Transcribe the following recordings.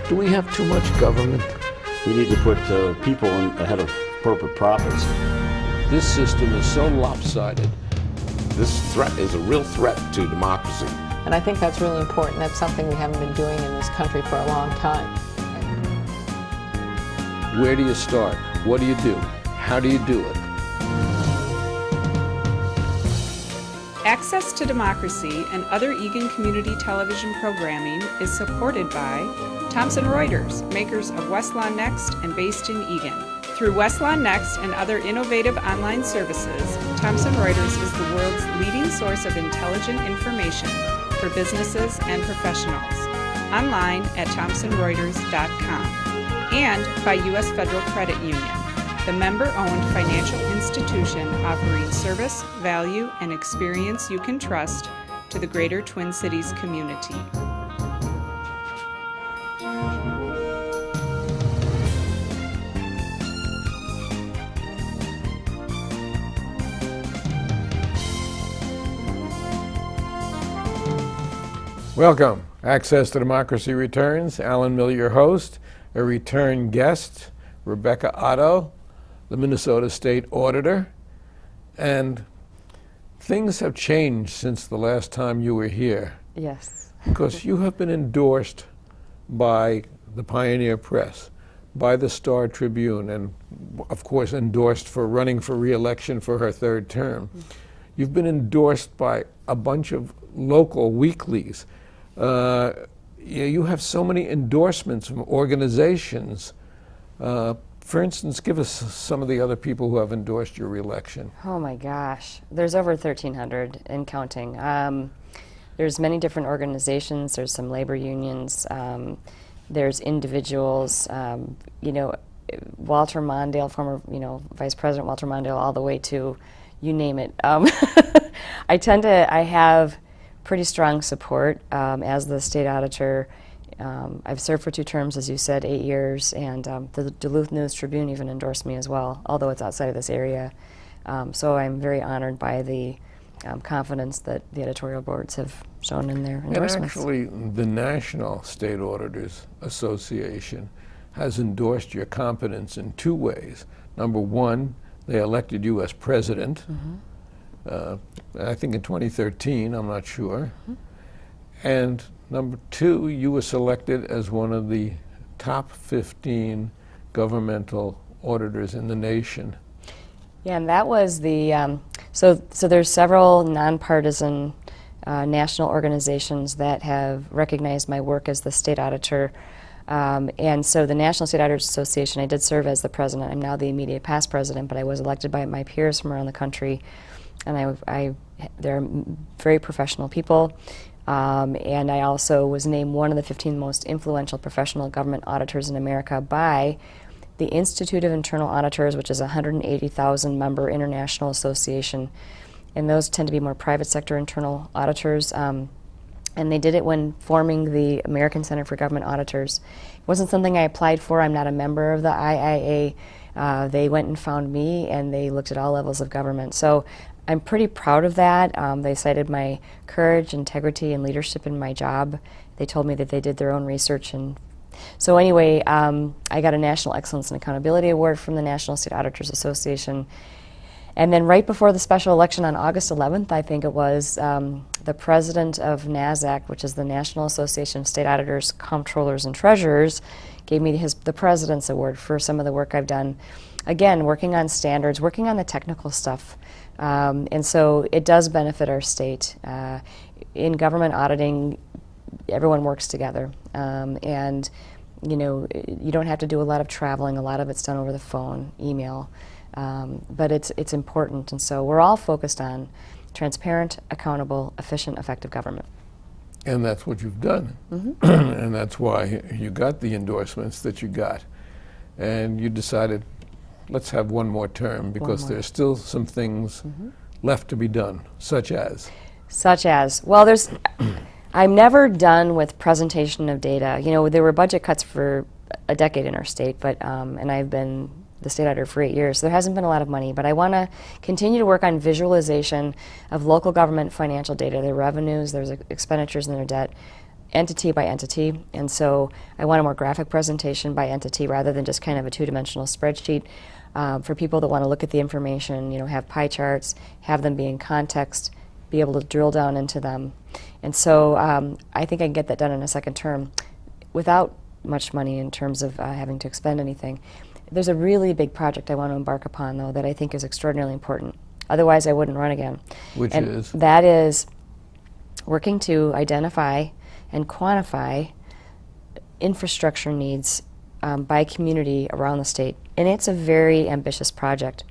Do we have too much government? We need to put people ahead of corporate profits. This system is so lopsided. This threat is a real threat to democracy. And I think that's really important. That's something we haven't been doing in this country for a long time. Where do you start? What do you do? How do you do it? Access to Democracy and other Eagan community television programming is supported by Thomson Reuters, makers of Westlaw Next and based in Eagan. Through Westlaw Next and other innovative online services, Thomson Reuters is the world's leading source of intelligent information for businesses and professionals. Online at thomsonreuters.com. And by U.S. Federal Credit Union, the member-owned financial institution offering service, value, and experience you can trust to the greater Twin Cities community. Welcome. Access to Democracy returns. Alan Miller, your host. A return guest, Rebecca Otto, the Minnesota State Auditor. And things have changed since the last time you were here. Yes. Because you have been endorsed by the Pioneer Press, by the Star Tribune, and of course endorsed for running for re-election for her third term. Mm-hmm. You've been endorsed by a bunch of local weeklies. You have so many endorsements from organizations. For instance, give us some of the other people who have endorsed your re-election. Oh my gosh, there's over 1,300 and counting. There's many different organizations. There's some labor unions. There's individuals. Walter Mondale, former Vice President Walter Mondale, all the way to you name it. I have pretty strong support as the state auditor. I've served for 2 terms, as you said, 8 years, and the Duluth News Tribune even endorsed me as well, although it's outside of this area. So I'm very honored by the confidence that the editorial boards have shown in their endorsements. And actually, the National State Auditors Association has endorsed your competence in 2 ways. Number 1, they elected you as president. Mm-hmm. I think in 2013, I'm not sure. Mm-hmm. And number 2, you were selected as one of the top 15 governmental auditors in the nation. Yeah, and that was the, so there's several nonpartisan national organizations that have recognized my work as the state auditor. And so the National State Auditors Association, I did serve as the president. I'm now the immediate past president, but I was elected by my peers from around the country. And they're very professional people. And I also was named one of the 15 most influential professional government auditors in America by the Institute of Internal Auditors, which is a 180,000 member international association. And those tend to be more private sector internal auditors. And they did it when forming the American Center for Government Auditors. It wasn't something I applied for. I'm not a member of the IIA. They went and found me, and they looked at all levels of government. So I'm pretty proud of that. They cited my courage, integrity, and leadership in my job. They told me that they did their own research. And so anyway, I got a National Excellence and Accountability Award from the National State Auditors Association. And then right before the special election on August 11th, I think it was, the president of NASAC, which is the National Association of State Auditors, Comptrollers, and Treasurers, gave me the President's Award for some of the work I've done. Again, working on standards, working on the technical stuff. And so it does benefit our state. In government auditing, everyone works together. And you don't have to do a lot of traveling. A lot of it's done over the phone, email. But it's important. And so we're all focused on transparent, accountable, efficient, effective government. And that's what you've done. Mm-hmm. And that's why you got the endorsements that you got. And you decided, let's have one more term, because there's still some things left to be done, such as? Well, I'm never done with presentation of data. There were budget cuts for a decade in our state, but and I've been the state auditor for 8 years. So there hasn't been a lot of money, but I want to continue to work on visualization of local government financial data, their revenues, their expenditures, and their debt, entity by entity, and so I want a more graphic presentation by entity rather than just kind of a two-dimensional spreadsheet. For people that want to look at the information, have pie charts, have them be in context, be able to drill down into them. And so I think I can get that done in a second term without much money in terms of having to expend anything. There's a really big project I want to embark upon, though, that I think is extraordinarily important. Otherwise, I wouldn't run again. Which is? That is working to identify and quantify infrastructure needs by community around the state. And it's a very ambitious project.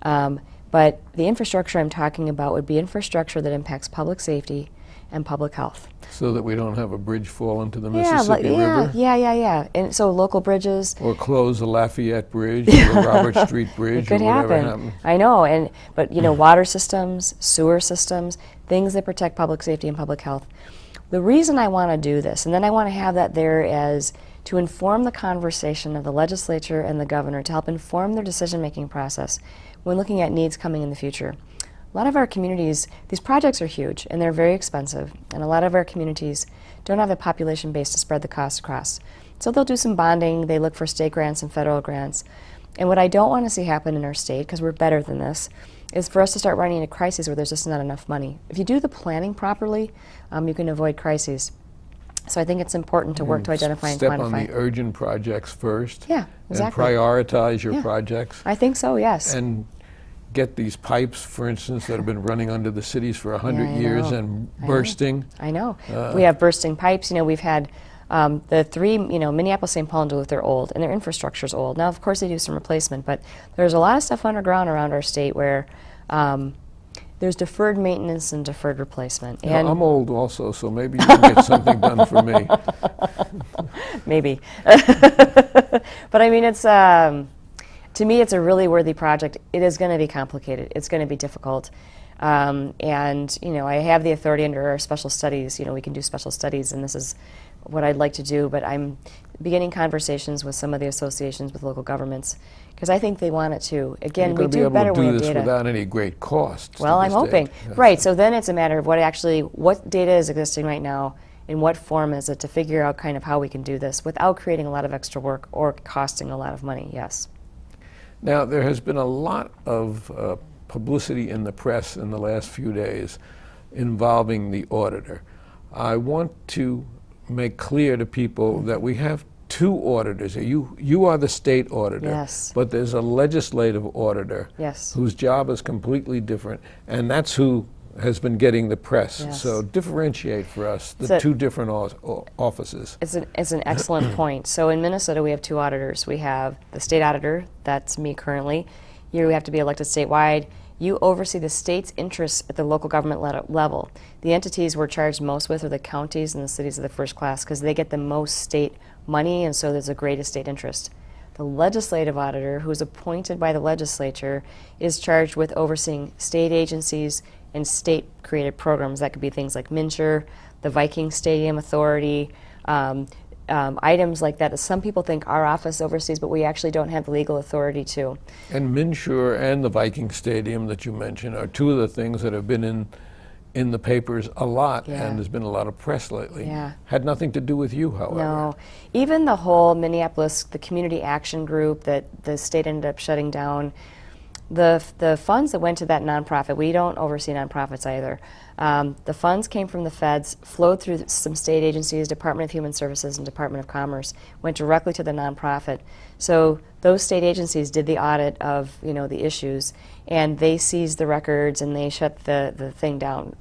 But the infrastructure I'm talking about would be infrastructure that impacts public safety and public health. So that we don't have a bridge fall into the Mississippi River? Yeah. And so local bridges. Or close the Lafayette Bridge, or the Robert Street Bridge, It could or whatever happen. happens. I know, but water systems, sewer systems, things that protect public safety and public health. The reason I want to do this, and then I want to have that there as to inform the conversation of the legislature and the governor, to help inform their decision-making process when looking at needs coming in the future. A lot of our communities, these projects are huge and they're very expensive, and a lot of our communities don't have the population base to spread the costs across. So they'll do some bonding, they look for state grants and federal grants. And what I don't want to see happen in our state, because we're better than this, is for us to start running into crises where there's just not enough money. If you do the planning properly, you can avoid crises. So I think it's important to work to identify and Step quantify. on the urgent projects first. Yeah, exactly. And prioritize your Yeah. projects. I think so, yes. And get these pipes, for instance, that have been running under the cities for 100 Yeah, I years know. and I know. bursting. I know. We have bursting pipes. We've had the three, Minneapolis, St. Paul, and Duluth, they're old, and their infrastructure's old. Now, of course, they do some replacement, but there's a lot of stuff underground around our state where there's deferred maintenance and deferred replacement. You know, I'm old also, so maybe you can get something done for me. Maybe. But I mean, it's to me, it's a really worthy project. It is going to be complicated. It's going to be difficult. And, I have the authority under our special studies. We can do special studies, and this is what I'd like to do. But I'm beginning conversations with some of the associations with local governments because I think they want it too. Again, we do better when we have You're going to be able to do this data. without any great cost. to Well, the I'm state. hoping. Yes. Right, so then it's a matter of what data is existing right now, in what form is it, to figure out kind of how we can do this without creating a lot of extra work or costing a lot of money, yes. Now, there has been a lot of publicity in the press in the last few days involving the auditor. I want to make clear to people that we have two auditors. You are the state auditor, Yes. but there's a legislative auditor Yes. whose job is completely different, and that's who has been getting the press. Yes. So differentiate for us the So- two different offices. It's an excellent point. So in Minnesota, we have two auditors. We have the state auditor, that's me currently. You have to be elected statewide. You oversee the state's interests at the local government level. The entities we're charged most with are the counties and the cities of the first class because they get the most state money, and so there's the greatest state interest. The legislative auditor, who is appointed by the legislature, is charged with overseeing state agencies and state-created programs. That could be things like MNsure, the Viking Stadium Authority, items like that some people think our office oversees, but we actually don't have the legal authority to. And MNsure and the Viking Stadium that you mentioned are two of the things that have been in the papers a lot, Yeah. and there's been a lot of press lately. Yeah. Had nothing to do with you, however. No. Even the whole Minneapolis, the community action group that the state ended up shutting down, the funds that went to that nonprofit, we don't oversee nonprofits either. The funds came from the feds, flowed through some state agencies, Department of Human Services and Department of Commerce, went directly to the nonprofit. So those state agencies did the audit of the issues, and they seized the records and they shut the thing down.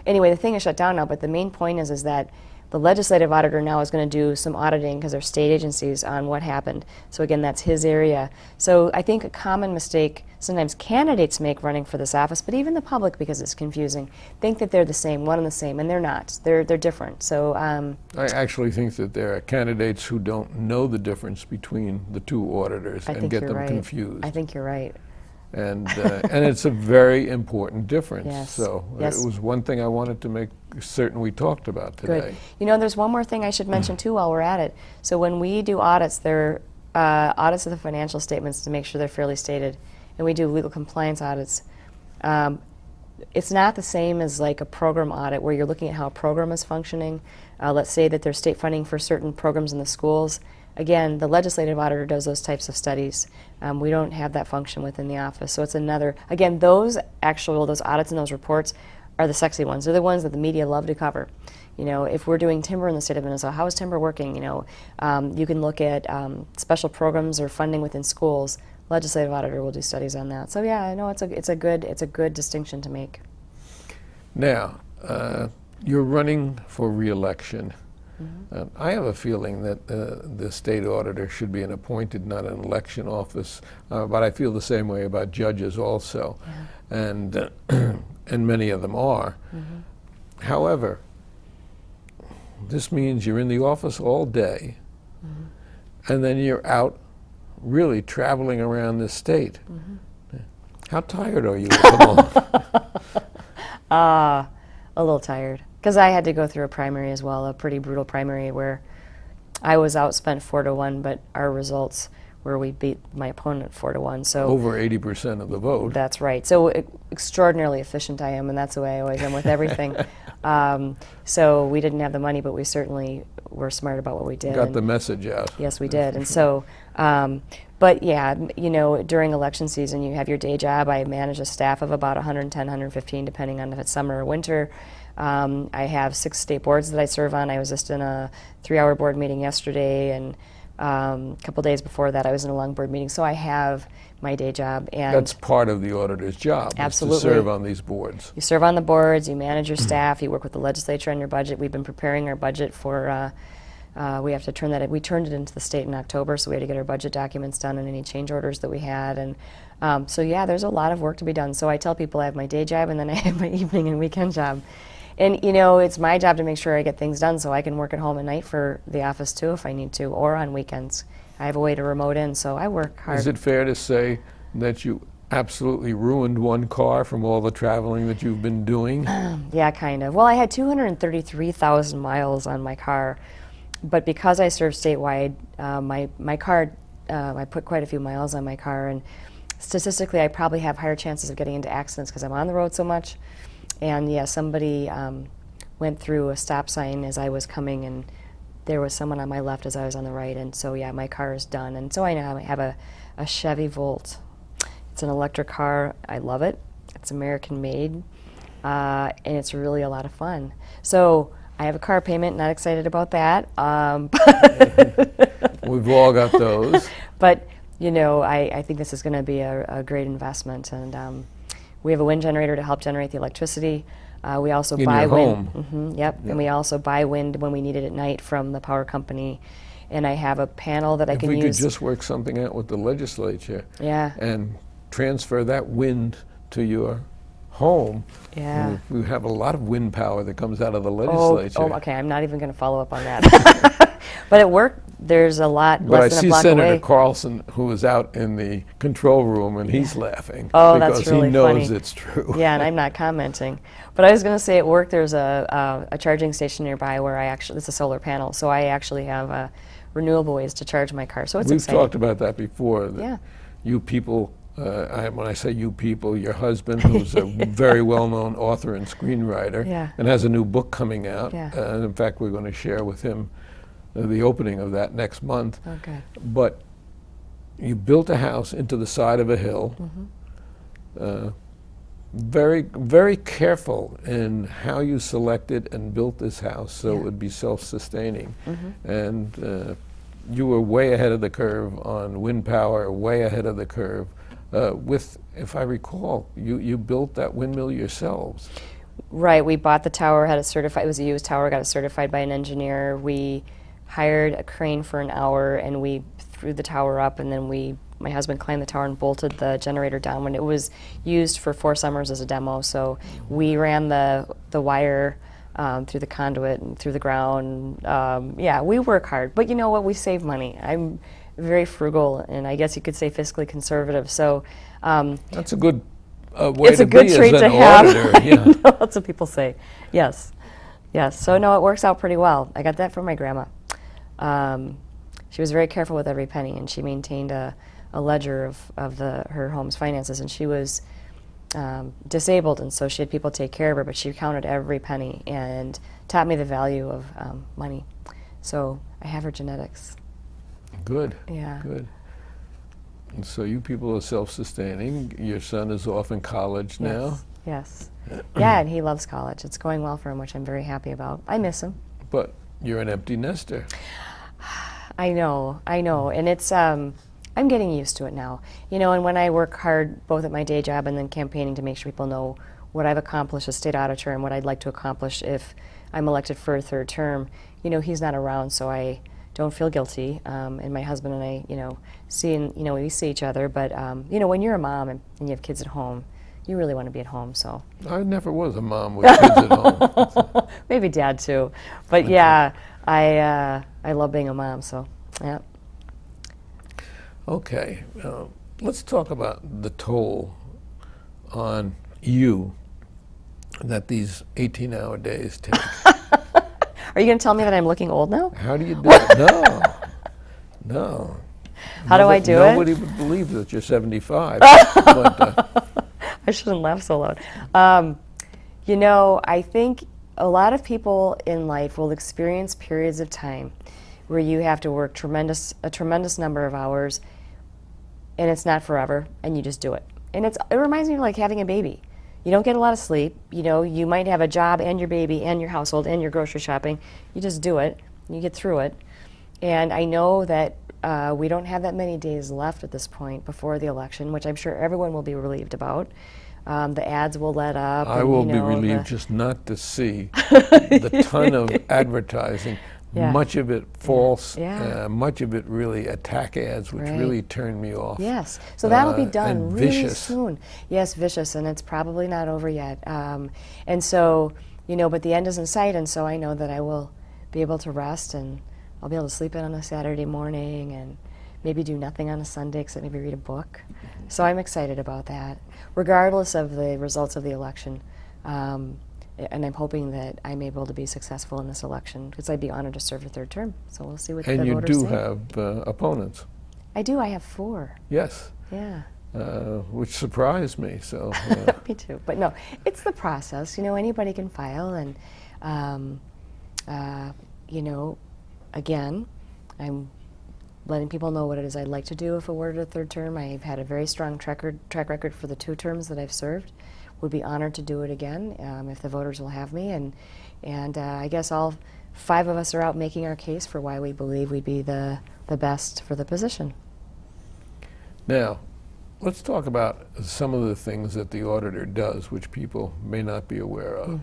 Anyway, the thing is shut down now, but the main point is that the legislative auditor now is going to do some auditing because they're state agencies on what happened. So again, that's his area. So I think a common mistake sometimes candidates make running for this office, but even the public, because it's confusing, think that they're the same, one and the same, and they're not. They're different. So I actually think that there are candidates who don't know the difference between the two auditors I and think get you're them right. confused. I think you're right. And it's a very important difference. Yes. So Yes. it was one thing I wanted to make certain we talked about today. Good. There's one more thing I should mention too while we're at it. So when we do audits, they're audits of the financial statements to make sure they're fairly stated, and we do legal compliance audits. it's not the same as like a program audit where you're looking at how a program is functioning. Let's say that there's state funding for certain programs in the schools. Again, the legislative auditor does those types of studies. We don't have that function within the office. So it's another, again, those audits and those reports are the sexy ones. They're the ones that the media love to cover. You know, if we're doing timber in the state of Minnesota, how is timber working? You know, you can look at special programs or funding within schools. Legislative auditor will do studies on that. So yeah, I know it's a good distinction to make. Now, you're running for re-election. I have a feeling that the state auditor should be an appointed, not an election office, but I feel the same way about judges also, and many of them are. However, this means you're in the office all day, and then you're out really traveling around the state. How tired are you at the moment? A little tired. Because I had to go through a primary as well, a pretty brutal primary where I was outspent 4-1, but our results where we beat my opponent 4-1. So Over 80% of the vote. that's right. So extraordinarily efficient I am, and that's the way I always am with everything. So we didn't have the money, but we certainly were smart about what we did. Got the message out. Yes, we did. And so, but yeah, you know, during election season, you have your day job. I manage a staff of about 110, 115, depending on if it's summer or winter. I have 6 state boards that I serve on. I was just in a 3-hour board meeting yesterday, and a couple days before that I was in a long board meeting. So I have my day job. And That's part of the auditor's job, Absolutely. is to serve on these boards. You serve on the boards, you manage your staff, you work with the legislature on your budget. We've been preparing our budget for, we have to turn that in. We turned it into the state in October, so we had to get our budget documents done and any change orders that we had. And so yeah, there's a lot of work to be done. So I tell people I have my day job and then I have my evening and weekend job. And you know, it's my job to make sure I get things done so I can work at home at night for the office too if I need to, or on weekends. I have a way to remote in, so I work hard. Is it fair to say that you absolutely ruined one car from all the traveling that you've been doing? Yeah, kind of. Well, I had 233,000 miles on my car, but because I serve statewide, my car, I put quite a few miles on my car, and statistically I probably have higher chances of getting into accidents because I'm on the road so much. And yeah, somebody went through a stop sign as I was coming, and there was someone on my left as I was on the right, and so yeah, my car is done. And so I now have a Chevy Volt. It's an electric car. I love it. It's American made, and it's really a lot of fun. So I have a car payment, not excited about that. We've all got those. But you know, I think this is going to be a great investment, and we have a wind generator to help generate the electricity. We also In buy your wind. home. Yep, and we also buy wind when we need it at night from the power company. And I have a panel that I If can we use. could just work something out with the legislature Yeah, and transfer that wind to your home, yeah. we have a lot of wind power that comes out of the Oh, legislature. okay, I'm not even going to follow up on that. But at work, there's a lot But I less than a see block Senator away. Carlson, who is out in the control room, and he's laughing Oh, that's because really he knows funny. it's true. Yeah, and I'm not commenting. But I was going to say at work there's a charging station nearby where it's a solar panel, so I actually have renewable ways to charge my car. So it's We've exciting. talked about that before. That Yeah. You people, when I say you people, your husband, who's a very well-known author and screenwriter, Yeah. and has a new book coming out. Yeah. And in fact, we're going to share with him the opening of that next month. Okay. But you built a house into the side of a hill. Very, very careful in how you selected and built this house so it would be self-sustaining. And you were way ahead of the curve on wind power, way ahead of the curve. With, if I recall, you built that windmill yourselves. Right, we bought the tower, had it certified. It was a used tower, got it certified by an engineer. We hired a crane for an hour, and we threw the tower up, and then my husband climbed the tower and bolted the generator down when it was used for 4 summers as a demo. So we ran the wire through the conduit and through the ground. Yeah, we work hard, but you know what? We save money. I'm very frugal, and I guess you could say fiscally conservative. So That's a good way it's to a good be trait as to an have. auditor. I Yeah. know, that's what people say. Yes, yes. So no, it works out pretty well. I got that from my grandma. She was very careful with every penny, and she maintained a ledger of her home's finances. And she was disabled, and so she had people take care of her, but she counted every penny and taught me the value of money. So I have her genetics. Good. Yeah. Good. And so you people are self-sustaining. Your son is off in college now. Yes. Yeah, and he loves college. It's going well for him, which I'm very happy about. I miss him. But you're an empty nester. I know, and it's, I'm getting used to it now. You know, and when I work hard, both at my day job and then campaigning to make sure people know what I've accomplished as state auditor and what I'd like to accomplish if I'm elected for a third term, you know, he's not around, so I don't feel guilty. And my husband and I, you know, we see each other, but, you know, when you're a mom and you have kids at home, you really want to be at home, so. I never was a mom with kids at home. Maybe dad too. But yeah, I love being a mom, so yeah. Okay, let's talk about the toll on you that these 18-hour days take. Are you going to tell me that I'm looking old now? How do you do it? No, no. How do I do it? Nobody would believe that you're 75. But, I shouldn't laugh so loud. You know, I think a lot of people in life will experience periods of time where you have to work a tremendous number of hours, and it's not forever, and you just do it. And it reminds me of like having a baby. You don't get a lot of sleep. You know, you might have a job and your baby and your household and your grocery shopping. You just do it. You get through it. And I know that we don't have that many days left at this point before the election, which I'm sure everyone will be relieved about. The ads will let up. I and, will you be know, relieved just not to see the ton of advertising, Yeah. much of it false, Yeah. much of it really attack ads, which Right. really turn me off. Yes, so that'll be done and really vicious. soon. Yes, vicious, and it's probably not over yet. And so, you know, but the end is in sight, and so I know that I will be able to rest, and I'll be able to sleep in on a Saturday morning, and maybe do nothing on a Sunday except maybe read a book. So I'm excited about that, regardless of the results of the election. And I'm hoping that I'm able to be successful in this election, because I'd be honored to serve a third term. So we'll see what the And you voters do say. have opponents. I do. I have 4. Yes, Yeah. which surprised me. So Me too. But no, it's the process. You know, anybody can file, and you know, again, I'm letting people know what it is I'd like to do if awarded a third term. I've had a very strong track record for the 2 terms that I've served. Would be honored to do it again if the voters will have me, and I guess all 5 of us are out making our case for why we believe we'd be the best for the position. now, let's talk about some of the things that the auditor does, which people may not be aware of.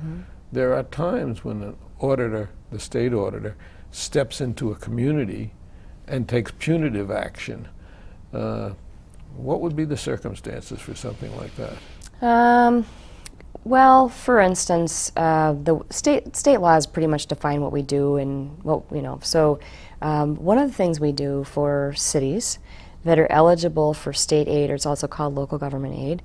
There are times when an auditor, the state auditor, steps into a community and takes punitive action. What would be the circumstances for something like that? Well, for instance, the state laws pretty much define what we do and what, you know. So one of the things we do for cities that are eligible for state aid, or it's also called local government aid,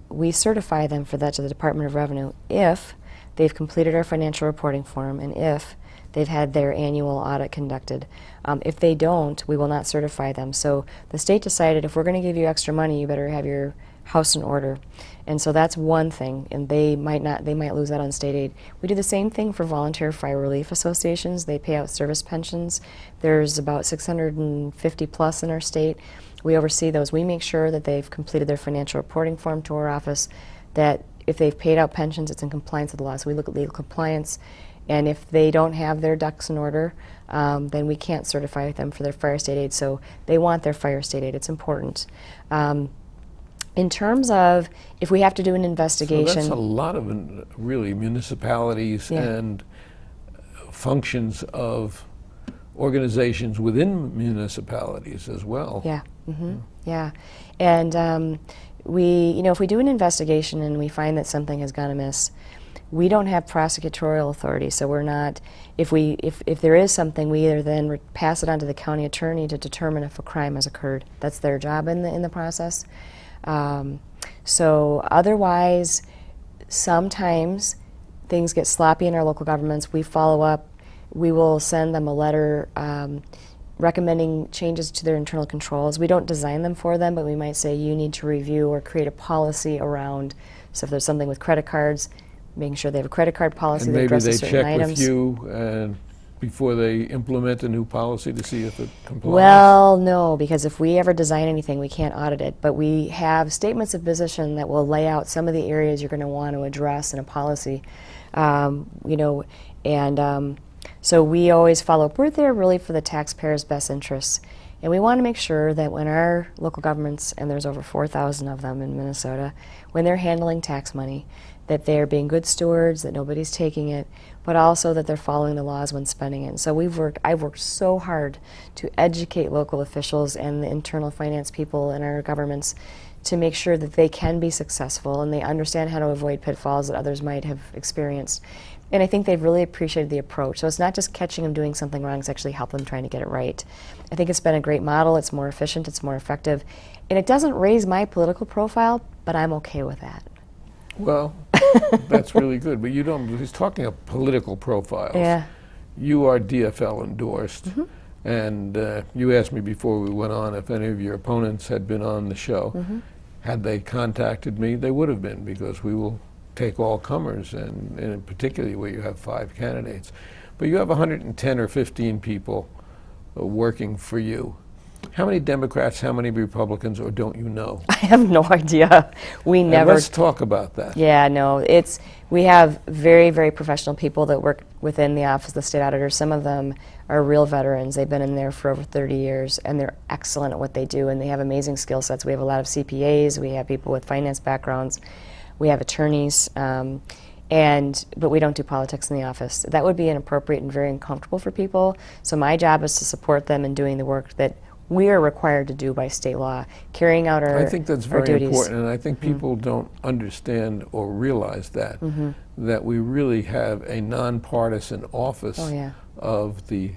we certify them for that to the Department of Revenue if they've completed our financial reporting form and if they've had their annual audit conducted. If they don't, we will not certify them. So the state decided if we're going to give you extra money, you better have your house in order. And so that's one thing, and they might lose out on state aid. We do the same thing for volunteer fire relief associations. They pay out service pensions. There's about 650 plus in our state. We oversee those. We make sure that they've completed their financial reporting form to our office, that if they've paid out pensions, it's in compliance with the law. So we look at legal compliance, and if they don't have their ducks in order, then we can't certify them for their fire state aid. So they want their fire state aid. It's important. In terms of if we have to do an investigation. So that's a lot of really municipalities Yeah. and functions of organizations within municipalities as well. Yeah, yeah. And if we do an investigation and we find that something has gone amiss, we don't have prosecutorial authority, so we're not, if there is something, we either then pass it on to the county attorney to determine if a crime has occurred. That's their job in the process. So otherwise, sometimes things get sloppy in our local governments. We follow up. We will send them a letter recommending changes to their internal controls. We don't design them for them, but we might say you need to review or create a policy around, so if there's something with credit cards, making sure they have a credit card policy And that maybe addresses they certain check items. with you before they implement a new policy to see if it complies? Well, no, because if we ever design anything, we can't audit it. But we have statements of position that will lay out some of the areas you're going to want to address in a policy. So we always follow up. We're there really for the taxpayers' best interests. And we want to make sure that when our local governments, and there's over 4,000 of them in Minnesota, when they're handling tax money, that they're being good stewards, that nobody's taking it, but also that they're following the laws when spending it. And so I've worked so hard to educate local officials and the internal finance people in our governments to make sure that they can be successful and they understand how to avoid pitfalls that others might have experienced. And I think they've really appreciated the approach. So it's not just catching them doing something wrong, it's actually helping them trying to get it right. I think it's been a great model, it's more efficient, it's more effective, and it doesn't raise my political profile, but I'm okay with that. Well, that's really good, but you don't, he's talking of political profiles. Yeah. You are DFL endorsed, and you asked me before we went on if any of your opponents had been on the show. Had they contacted me, they would have been, because we will take all comers, and particularly where you have 5 candidates. But you have 110 or 15 people working for you. How many Democrats, how many Republicans, or don't you know? I have no idea. We And never. let's talk about that. Yeah, no, we have very, very professional people that work within the Office of the State Auditor. Some of them are real veterans. They've been in there for over 30 years, and they're excellent at what they do, and they have amazing skill sets. We have a lot of CPAs, we have people with finance backgrounds, we have attorneys, but we don't do politics in the office. That would be inappropriate and very uncomfortable for people. So my job is to support them in doing the work that we are required to do by state law, carrying out our I think that's our very duties. important, and I think people don't understand or realize that, that we really have a nonpartisan office Oh, yeah. of the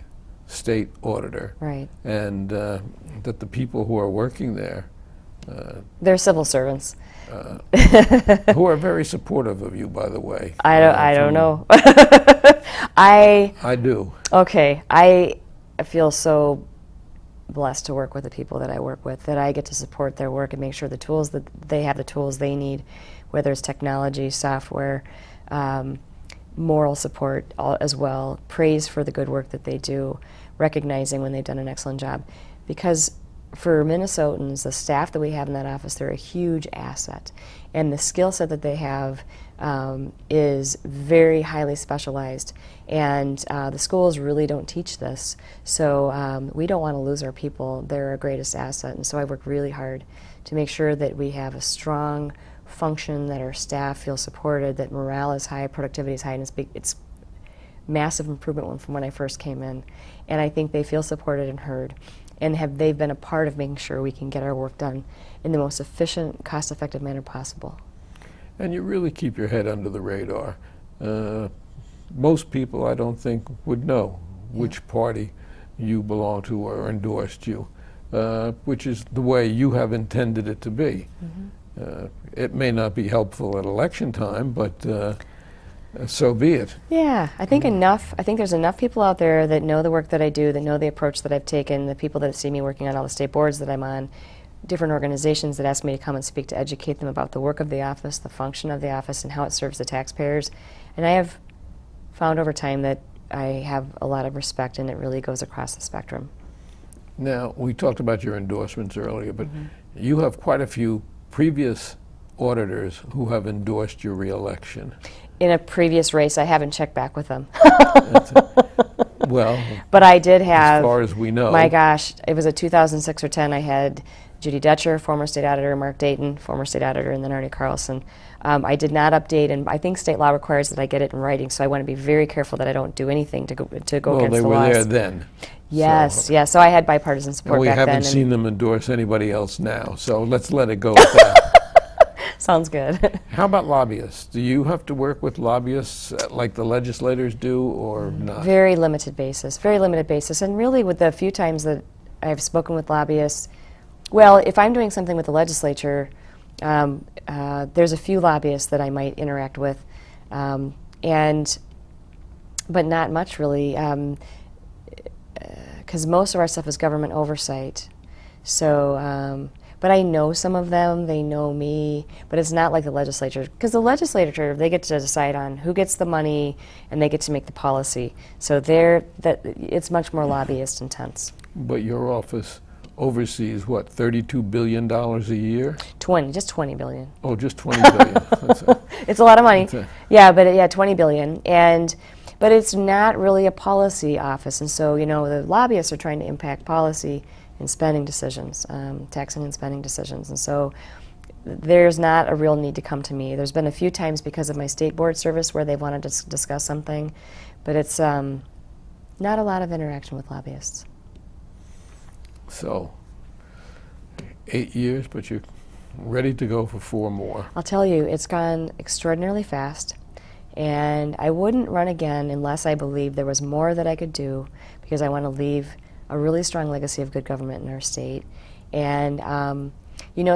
state auditor, Right. and that the people who are working there, They're civil servants. who are very supportive of you, by the way. I don't know. I do. Okay, I feel so blessed to work with the people that I work with, that I get to support their work and make sure the tools that they have the tools they need, whether it's technology, software, moral support as well, praise for the good work that they do, recognizing when they've done an excellent job. Because for Minnesotans, the staff that we have in that office, they're a huge asset. And the skill set that they have is very highly specialized. And the schools really don't teach this. So we don't want to lose our people. They're our greatest asset. And so I work really hard to make sure that we have a strong function, that our staff feel supported, that morale is high, productivity is high, and it's massive improvement from when I first came in. And I think they feel supported and heard. And they've been a part of making sure we can get our work done in the most efficient, cost-effective manner possible. And you really keep your head under the radar. Most people, I don't think, would know which party you belong to or endorsed you, which is the way you have intended it to be. It may not be helpful at election time, but so be it. Yeah, I think there's enough people out there that know the work that I do, that know the approach that I've taken, the people that see me working on all the state boards that I'm on, different organizations that ask me to come and speak to educate them about the work of the office, the function of the office, and how it serves the taxpayers. And I have found over time that I have a lot of respect, and it really goes across the spectrum. Now, we talked about your endorsements earlier, but you have quite a few previous auditors who have endorsed your reelection. In a previous race, I haven't checked back with them. Well, But I did have, as far as we know. my gosh, it was a 2006 or 10, I had Judy Dutcher, former state auditor, Mark Dayton, former state auditor, and then Arnie Carlson. I did not update, and I think state law requires that I get it in writing, so I want to be very careful that I don't do anything to go Well, against the they were laws. there then. Yes, yes, so I had bipartisan And support we back then. haven't and seen them endorse anybody else now, so let's let it go with that. Sounds good. How about lobbyists? Do you have to work with lobbyists like the legislators do, or not? Very limited basis, and really with the few times that I've spoken with lobbyists, well, if I'm doing something with the legislature, there's a few lobbyists that I might interact with, but not much really. because most of our stuff is government oversight. So, but I know some of them, they know me, but it's not like the legislature, because the legislature, they get to decide on who gets the money and they get to make the policy. So it's much more lobbyist intense. But your office oversees, what, $32 billion a year? 20 billion. Oh, just 20 billion. That's it. It's a lot of money. That's it. Yeah, but yeah, 20 billion. But it's not really a policy office. And so, the lobbyists are trying to impact policy and spending decisions, taxing and spending decisions. And so there's not a real need to come to me. There's been a few times because of my state board service where they wanted to discuss something, but it's not a lot of interaction with lobbyists. So, 8 years, but you're ready to go for 4 more. I'll tell you, it's gone extraordinarily fast, and I wouldn't run again unless I believed there was more that I could do, because I want to leave a really strong legacy of good government in our state. And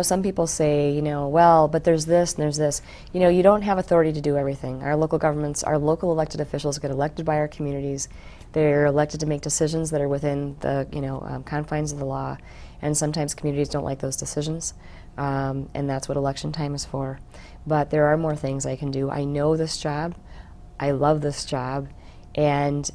some people say, well, but there's this and there's this. You don't have authority to do everything. Our local governments, our local elected officials get elected by our communities. They're elected to make decisions that are within the confines of the law, and sometimes communities don't like those decisions, and that's what election time is for. But there are more things I can do. I know this job. I love this job, and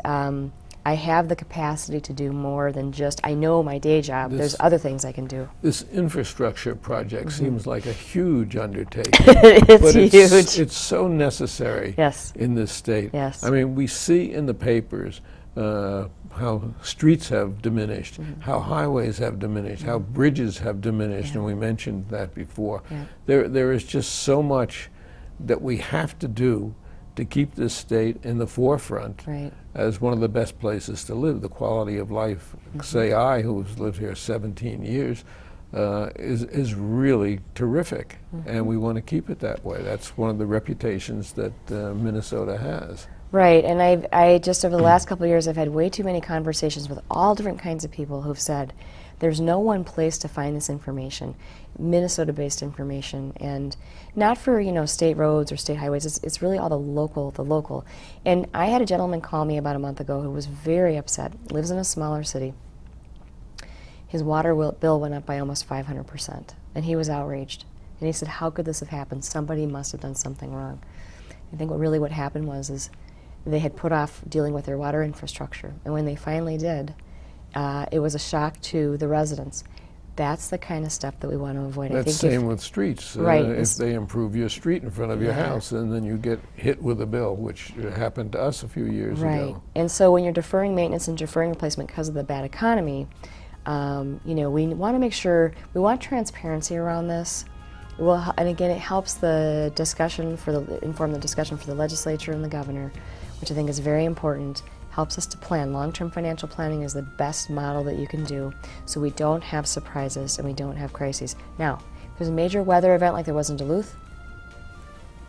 I have the capacity to do more than just, I know my day job. There's other things I can do. This infrastructure project seems like a huge undertaking. It's but huge. It's so necessary Yes. in this state. Yes. I mean, we see in the papers how streets have diminished, how highways have diminished, how bridges have diminished, and we mentioned that before. Yeah. There is just so much that we have to do to keep this state in the forefront Right. as one of the best places to live. The quality of life, say I, who's lived here 17 years, is really terrific, and we want to keep it that way. That's one of the reputations that Minnesota has. Right, and I just over the last couple of years, I've had way too many conversations with all different kinds of people who've said, there's no one place to find this information, Minnesota-based information, and not for state roads or state highways. It's really all the local. And I had a gentleman call me about a month ago who was very upset. Lives in a smaller city. His water bill went up by almost 500%, and he was outraged. And he said, "How could this have happened? Somebody must have done something wrong." I think what happened was they had put off dealing with their water infrastructure, and when they finally did, it was a shock to the residents. That's the kind of stuff that we want to avoid. That's I think same with streets. Right. If they improve your street in front of your house, and then you get hit with a bill, which happened to us a few years ago. And so when you're deferring maintenance and deferring replacement because of the bad economy, we want to make sure, we want transparency around this. And again, it helps the discussion inform the discussion for the legislature and the governor, which I think is very important. Helps us to plan. Long-term financial planning is the best model that you can do, so we don't have surprises and we don't have crises. Now, if there's a major weather event like there was in Duluth,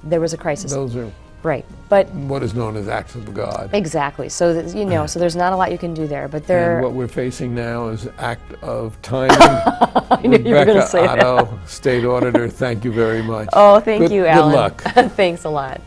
there was a crisis. Those are right, but what is known as acts of God. exactly. So so there's not a lot you can do there. But there. And what we're facing now is act of timing. I knew you were going to say that. Otto, State Auditor, thank you very much. Oh, thank you, Alan. Good luck. Thanks a lot.